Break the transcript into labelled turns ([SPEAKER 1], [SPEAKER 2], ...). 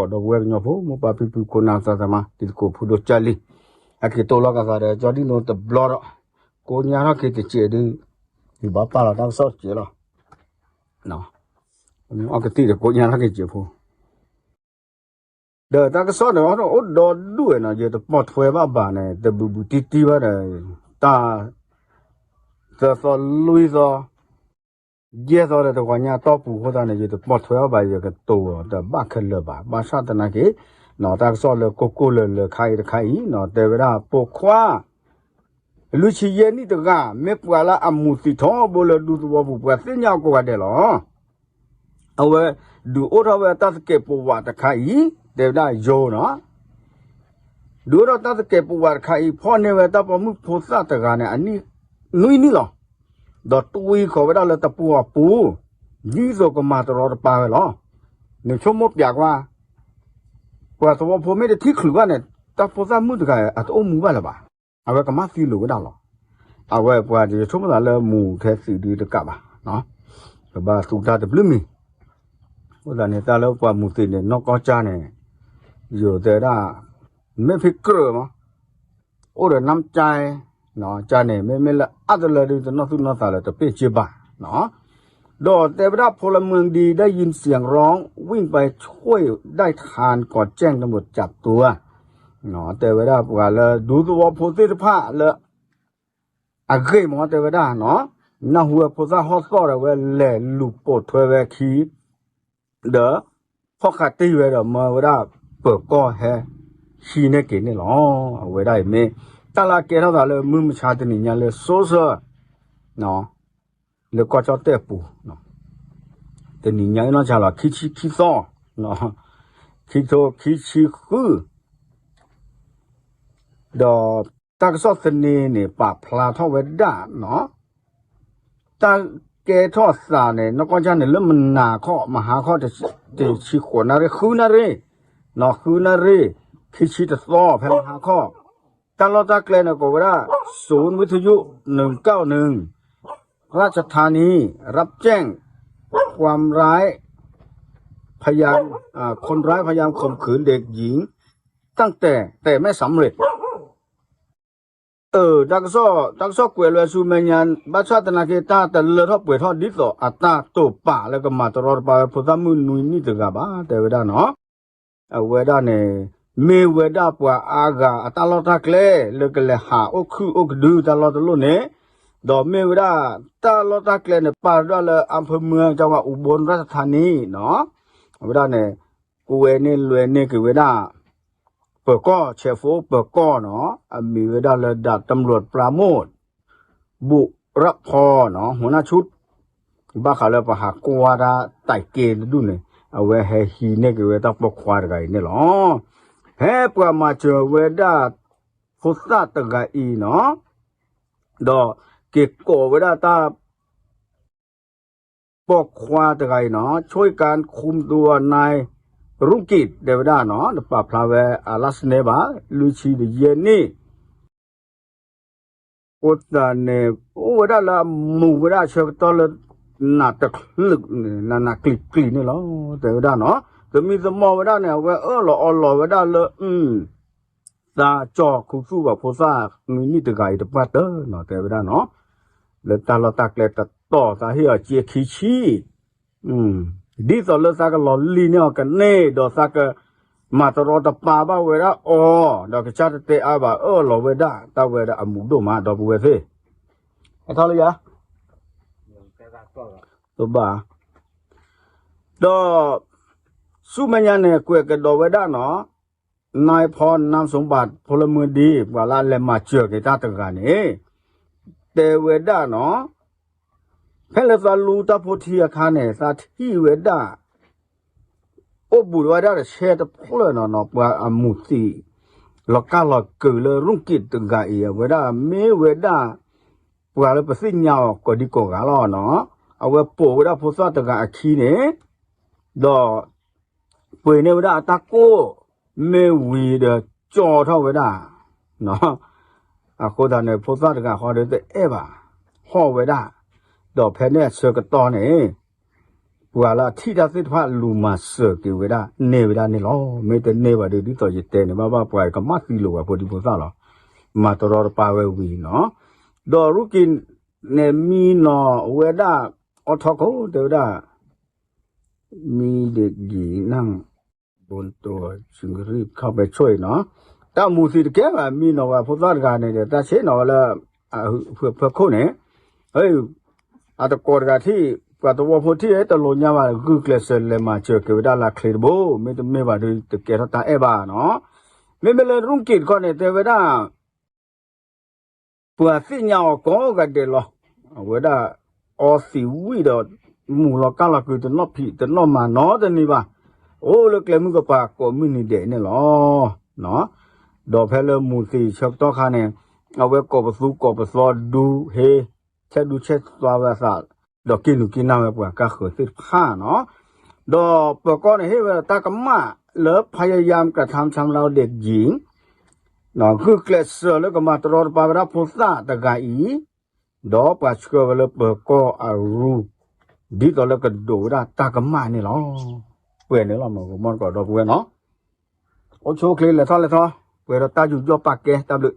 [SPEAKER 1] có đồ quên nhau phố một bà pipi cô nào sao mà thì cô phụ đồ chơi đi à cái tôi lo cả rồi cho đi nó tập lo đó cô nhà nó cái chỉ đi thì bà bà là đang sót chỉ rồi nó ở cái tí được cô nhà nó cái chỉ phụ đời ta cái sót đó nó ốt đồ đuổi nó giờ tập bọt phơi bà này tập bù tí tí bà này ta giờ sao lui rồi giờ rồi thì coi nhà to phụ của ta này giờ tập bọt phơi bà giờ cái tù tập bà khơi lờ bà sát ta này cái nó ta sót lờ cô lờ khai nó để về đó bộ khoa lúc chỉ giờ ní từ cả mấy quả là âm ti thọ bồ lờ đủ bộ bộ quả thế nhau có cái đóเอาไว้ดูโอ้เราเวลาเก็บปวดตะไคร้เดี๋ยวได้โยเนาะดูเราตัดเก็บปวดไข่พ่อเนี่ยเวลาพอมึงโพสต์ตะการเนี่ยอันนี้นุ้ยนี่หรอดอกตุยเขาเวลาเราตะปูปูยี่สิบก็มาตลอดไปหรอเนี่ยชมมบอยากว่าว่าตัวผมไม่ได้ที่ขลุ่นเนี่ยตะโพสต์มือตะการอ่ะตัวมือว่าหรอปะเอาไว้ก็มาซื้อหรือก็ได้หรอเอาไว้ว่าจะชมว่าเราหมูแค่ซื้อดีตะกับอ่ะเนาะแต่ว่าสุดท้ายจะปลื้มมีว่าเนี่ยตาเราว่าหมูติเนี่ยนอกก็จ้าเนี่ยอยู่แต่ได้ไม่พิกร์มั้งโอ้เดี๋ยวน้ำใจเนาะใจเนี่ยไม่ละอัตเลยดูน้องสุนัขอะไรจะเป็นจีบะเนาะโดดแต่เวลาพลเมืองดีได้ยินเสียงร้องวิ่งไปช่วยได้ทานก่อนแจ้งตำรวจจับตัวเนาะแต่เวลาว่าเลยดูตัวโพสิทีฟะเลยอะเกยมั้งแต่เวลาเนาะน่าหัวโพสต์ฮอตสปอร์ตเวลเล่ลูกปวดถอยเวคีเด้อพอขาดตีเวลมาเวลาเปิดก็แฮชีเนี่ยเก่งเนี่ยหรอเอาไว้ได้ไหมตลาดเกล้าตาเลยมือมันชาตินี่เนี่ยเลยโซ่เนาะเลยก็จะเตะปูเนาะแต่นี่เนี่ยน่าจะละขี้ซ้อเนาะขี้โตขี้คือดอกตากซอสนี่เนี่ยปากพลาทอไว้ได้เนาะตาแกทอดสาเนี่ยนกจะเนี่ยเริ่มมันหนาข้อมหาข้อจะชี้ขวนาเรคือนาเรเนาะคือนาเรคิดชิดซ้อแพงหาข้อตลอดตะเกลนก็ว่าศูนย์วิทยุ191ราชธานีรับแจ้งความร้ายพยายามคนร้ายพยายามข่มขืนเด็กหญิงตั้งแต่ไม่สำเร็จดักซ้อกวยเลยสูเมญันบัชตนาเกตาแต่เลือดทอป่วยทอดิสออัตตาโตป่าแล้วก็มาตลอดไปพุทธมุนุยนี่ตึกบ้าแต่เวลาเนาะเวลาเนี่ยมีเวลาปัวอากาตลอดตะเกลเลิกเลยหาอกดูตลอดตลอดเนี่ยดอกมีเวลาตลอดตะเกลเนี่ยป่าด้วยเลยอำเภอเมืองจังหวัดอุบลราชธานีเนาะเวลาเนี่ยกูเวนี่รวยนี่คือเวลาเปิดก้อเชฟโฟเปิดก้อเนาะมีเวลาเลยดาบตำรวจปราโมทบุรพเนาะหัวหน้าชุดบ้าเขาเลยไปหากวาดาไต่เกณฑ์ดูเนี่ยเอาไว้ให้ฮีเนี่ยคือเวลาปกควาดกันเนี่ยหรอเฮ้ปว่ามาเจอเวลาพุทธะตะกอีเนาะดอกเก็บโกเวลาตาปกควาตะกเนาะช่วยการคุมตัวนายรุ่งกิจเดวดาเนาะปะพลาเวอาลัสเนบาลูชีเดเยนี่อุตตาเนเวลาละมูเวลาเชกตอลนาตะคลึกนาคลินี่หรอเดวดาเนาะจะมีสมองเวลาเนี่ยเวหล่อเวลาเลยตาจอคุสู้แบบโพซ่านี่ตะไกตะปัดเด้อเนาะแต่เวลาเนาะแล้วตาเราตักเลยตัดต่อตาเฮียเจียขี้ชี้ดีต่อเลือดสักหล่อลีเนี่ยกันเน่ดอกสักมาตลอดป่าบ้าเวลาดอกชาติเตะบ้าหล่อเวลาตาเวลาอมุดมาดอกเวทีไอ้ท่าเลยยะตัวบ้าดอกสุมายันเนี่ยคุยกันดอกเวลาเนาะนายพรนามสมบัติพลเมืองดีว่าลาเลมาเจอกันตาตะกันนี่เตเวลาเนาะเฮลซาลูตาโพธิอาคาเนี่ยสาธิเวดาโอบุรวาดาเชตพลเนาะว่าอมุติลอกาลอกเกลรุ่งกิตงกาเอเวดาเมเวดาว่าเลยประสิญญาก็ดีกว่าล้อเนาะเอาไว้โปเวดาโพสตงกาอคีเนี่ยดอป่วยเนี่ยเวดาตะโกเมวีเดจอเท่าเวดาเนาะโคตาเนี่ยโพสตงกาฮอเดเตเอบาฮอเวดาดอกแพเนี่ยเสือกตอนเนี่ยป Puala tidak sifat luma sekeweda neveda ni lo mete neva de dito jete ne baba puai kamati lo apa di posa lo matoror pawe wi no do rukin ne mi no weda othoko de da mi de gi nang bon to singri kha be choi no ta mu si de ke ba mi no wa posa ga ne de ta che no la phwe kho ne hei a to ko ga thiว่าตัวพอที่ตลอดเนี่ยว่ากูเกลเซเลมาเจอเกวดาลาเคลโบไม่ว่าดูตะเกียรตาเอบ้าเนาะไม่เลยรุ่งกินก่อนเนี่ยแต่เวลาปัวสิญาก็กันเดลเวลาออสิวิดหมู่ละกันละคือตนอผีตนอมาเนาะตนี่ว่าโอ้เลยเกลมึงก็ปากก็มินิเดเนี่ยหรอเนาะดอกเพลมูสิชอบต่อคันเนี่ยเอาไว้กบสู้กบสอดูเฮเช็ดดูเช็ดตัวภาษาดอกกินลูกกินน้ำแบบว่าก็เกิดสิข้าเนาะดอกปกรณ์ให้เวลาตากมาเลิฟพยายามกระทำเราเด็กหญิงเนาะคือเกลเซอร์แล้วก็มาตลอดปาราพุทธะตะกายดอกปัจจุบันแล้วปกรณ์อารูดีต่อแล้วก็ดูได้ตากมานี่หรอเปลี่ยนนี่หรอมันก็ดอกเปลี่ยนเนาะโอ้โชคเลยเลยท่อเปลี่ยนตาอยู่ยอปากแกตาลึก